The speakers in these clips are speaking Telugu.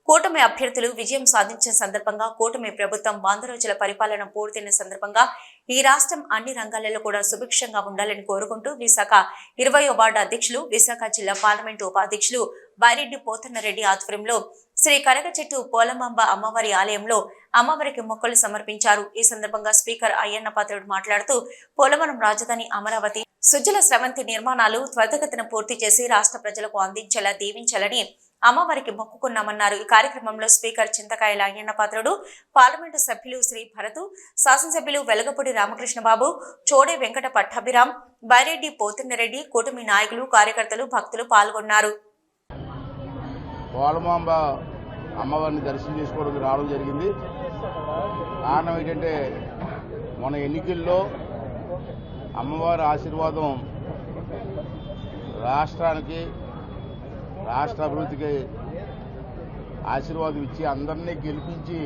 కూటమి అభ్యర్థులు విజయం సాధించిన సందర్భంగా కూటమి ప్రభుత్వం 100 రోజుల పరిపాలన పూర్తయిన సందర్భంగా ఈ రాష్ట్రం అన్ని రంగాలలో కూడా సుభిక్షంగా ఉండాలని కోరుకుంటూ విశాఖ 20వ వార్డు అధ్యక్షులు, విశాఖ జిల్లా పార్లమెంటు ఉపాధ్యక్షులు బైరెడ్డి పోతన్నరెడ్డి ఆధ్వర్యంలో శ్రీ కరగచెట్టు పోలమాంబ అమ్మవారి ఆలయంలో అమ్మవారికి మొక్కలు సమర్పించారు. ఈ సందర్భంగా స్పీకర్ అయ్యన్న పాత్రుడు మాట్లాడుతూ పోలవరం రాజధాని అమరావతి సుజల స్రవంతి నిర్మాణాలు త్వరితగతిన పూర్తి చేసి రాష్ట్ర ప్రజలకు అందించేలా దీవించాలని అమ్మవారికి మొక్కుకున్నామన్నారు. ఈ కార్యక్రమంలో స్పీకర్ చింతకాయల అయ్యన్న పాత్రుడు, పార్లమెంటు సభ్యులు శ్రీ భరతు, శాసనసభ్యులు వెలగపూడి రామకృష్ణబాబు, చోడే వెంకట పట్టాభిరామ్, బైరెడ్డి పోతన్నరెడ్డి, కూటమి నాయకులు, కార్యకర్తలు, భక్తులు పాల్గొన్నారు. పోలమాంబ అమ్మవారిని దర్శనం చేసుకోవడానికి రావడం జరిగింది. కారణం ఏంటంటే మన ఎన్నికల్లో అమ్మవారి ఆశీర్వాదం రాష్ట్రానికి, రాష్ట్ర అభివృద్ధికి ఆశీర్వాదం ఇచ్చి అందరినీ గెలిపించి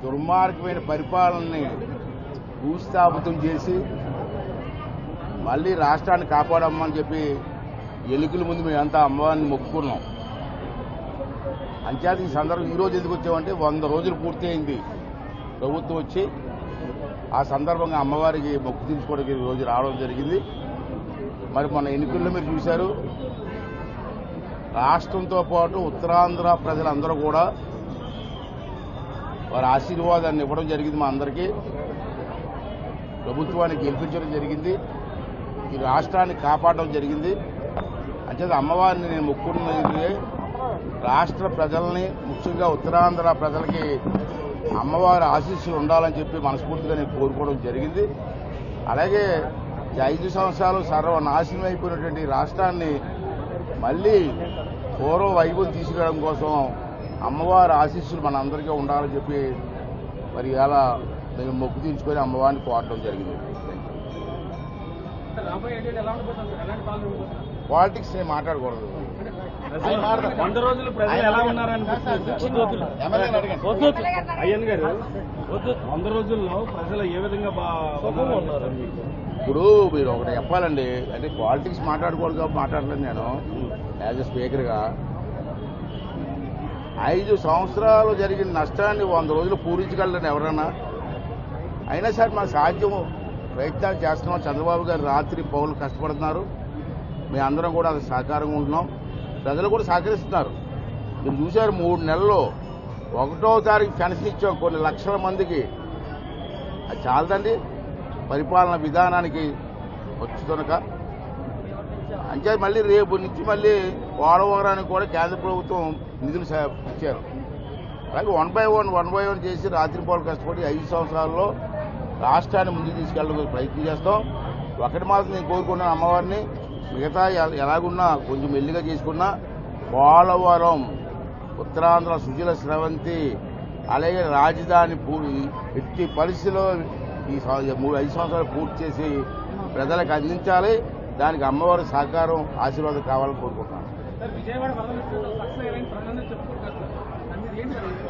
దుర్మార్గమైన పరిపాలనని భూస్థాపితం చేసి మళ్ళీ రాష్ట్రాన్ని కాపాడమ్మని చెప్పి ఎన్నికల ముందు మేమంతా అమ్మవారిని మొక్కుకున్నాం. అంచేత ఈ సందర్భం ఈరోజు ఎందుకు వచ్చామంటే 100 రోజులు పూర్తయింది ప్రభుత్వం వచ్చి. ఆ సందర్భంగా అమ్మవారికి మొక్కు తీర్చుకోవడానికి ఈ రోజు రావడం జరిగింది. మరి మన ఎన్నికల్లో మీరు చూశారు, రాష్ట్రంతో పాటు ఉత్తరాంధ్ర ప్రజలందరూ కూడా వారి ఆశీర్వాదాన్ని ఇవ్వడం జరిగింది. మా అందరికీ ప్రభుత్వాన్ని గెలిపించడం జరిగింది, ఈ రాష్ట్రాన్ని కాపాడడం జరిగింది. అంచేత అమ్మవారిని నేను మొక్కుకున్నది రాష్ట్ర ప్రజల్ని, ముఖ్యంగా ఉత్తరాంధ్ర ప్రజలకి అమ్మవారి ఆశీస్సులు ఉండాలని చెప్పి మనస్ఫూర్తిగా నేను కోరుకోవడం జరిగింది. అలాగే 5 సంవత్సరాలు సర్వనాశనం అయిపోయినటువంటి రాష్ట్రాన్ని మళ్ళీ పూర్వ వైభవం తీసుకురావడం కోసం అమ్మవారి ఆశీస్సులు మన అందరికీ ఉండాలని చెప్పి మరి ఇలా మేము మొక్కు తీర్చుకొని అమ్మవారిని కోరడం జరిగింది. పాలిటిక్స్ నేను మాట్లాడకూడదు. 100 రోజులు ప్రజలు ఎలా ఉన్నారని అయ్యన్ గారు, 100 రోజుల్లో ప్రజలు ఏ విధంగా ఉన్నారు? ఇప్పుడు మీరు ఒకటి చెప్పాలండి, అంటే పాలిటిక్స్ మాట్లాడకూడదు కాబట్టి మాట్లాడలేదు. నేను యాజ్ ఎ స్పీకర్గా 5 సంవత్సరాలు జరిగిన నష్టాన్ని 100 రోజులు పూరించగలరని ఎవరన్నా? అయినా సరే మా సాధ్యం ప్రయత్నాలు చేస్తున్నాం. చంద్రబాబు గారు రాత్రి పౌరులు కష్టపడుతున్నారు, మేము అందరం కూడా అది సహకారంగా ఉంటున్నాం, ప్రజలు కూడా సహకరిస్తున్నారు. మీరు చూశారు 3 నెలల్లో 1వ తారీఖు పెన్షన్ ఇచ్చాం కొన్ని లక్షల మందికి. అది చాలదండి పరిపాలన విధానానికి వచ్చుతునక. అంతే మళ్ళీ రేపు నుంచి మళ్ళీ పోలవరానికి కూడా కేంద్ర ప్రభుత్వం నిధులు ఇచ్చారు. అలాగే 1 by 1 చేసి రాత్రి పౌరులు కష్టపడి 5 సంవత్సరాల్లో రాష్ట్రాన్ని ముందుకు తీసుకెళ్ళడానికి ప్రయత్నం చేస్తాం. ఒకటి మాత్రం నేను కోరుకున్నాను, అమ్మవారిని మిగతా ఎలాగున్నా కొంచెం మెల్లిగా చేసుకున్నా పోలవరం ఉత్తరాంధ్ర సుజల స్రవంతి అలాగే రాజధాని ఎట్టి పరిస్థితిలో ఈ 5 సంవత్సరాలు పూర్తి చేసి ప్రజలకు అందించాలి. దానికి అమ్మవారి సహకారం, ఆశీర్వాదం కావాలని కోరుకుంటున్నాను.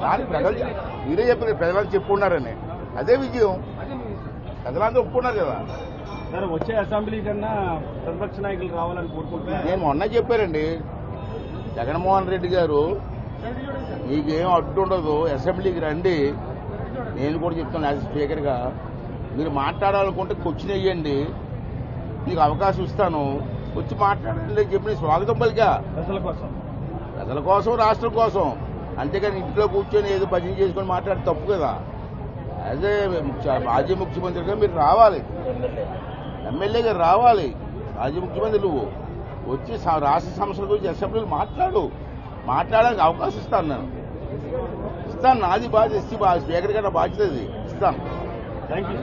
దానికి ప్రజలు మీరే చెప్పిన ప్రజలంతా చెప్పుకున్నారని అదే విజయం. ప్రజలంతా ఒప్పుకున్నారు కదా. వచ్చే అసెంబ్లీ కన్నా ప్రతిపక్ష నాయకులు రావాలని కోరుకుంటున్నారు. నేను మొన్న చెప్పారండి, జగన్మోహన్ రెడ్డి గారు మీకేం అడ్డుండదు, అసెంబ్లీకి రండి. నేను కూడా చెప్తాను యాజ్ స్పీకర్గా, మీరు మాట్లాడాలనుకుంటే క్వశ్చన్ వేయండి, మీకు అవకాశం ఇస్తాను, వచ్చి మాట్లాడండి చెప్పి స్వాగతం పలికా. ప్రజల కోసం రాష్ట్రం కోసం, అంతేగాని ఇంట్లో కూర్చొని ఏదో భజన చేసుకొని మాట్లాడి తప్పు కదా. అదే మాజీ ముఖ్యమంత్రిగా మీరు రావాలి, ఎమ్మెల్యేగా రావాలి, మాజీ ముఖ్యమంత్రి నువ్వు వచ్చి రాష్ట్ర సమస్యల గురించి అసెంబ్లీలో మాట్లాడడానికి అవకాశం ఇస్తాను. నేను ఇస్తాను, నాది బాధ్యత, స్పీకర్ గారి బాధ్యత ఇస్తాను. Thank you.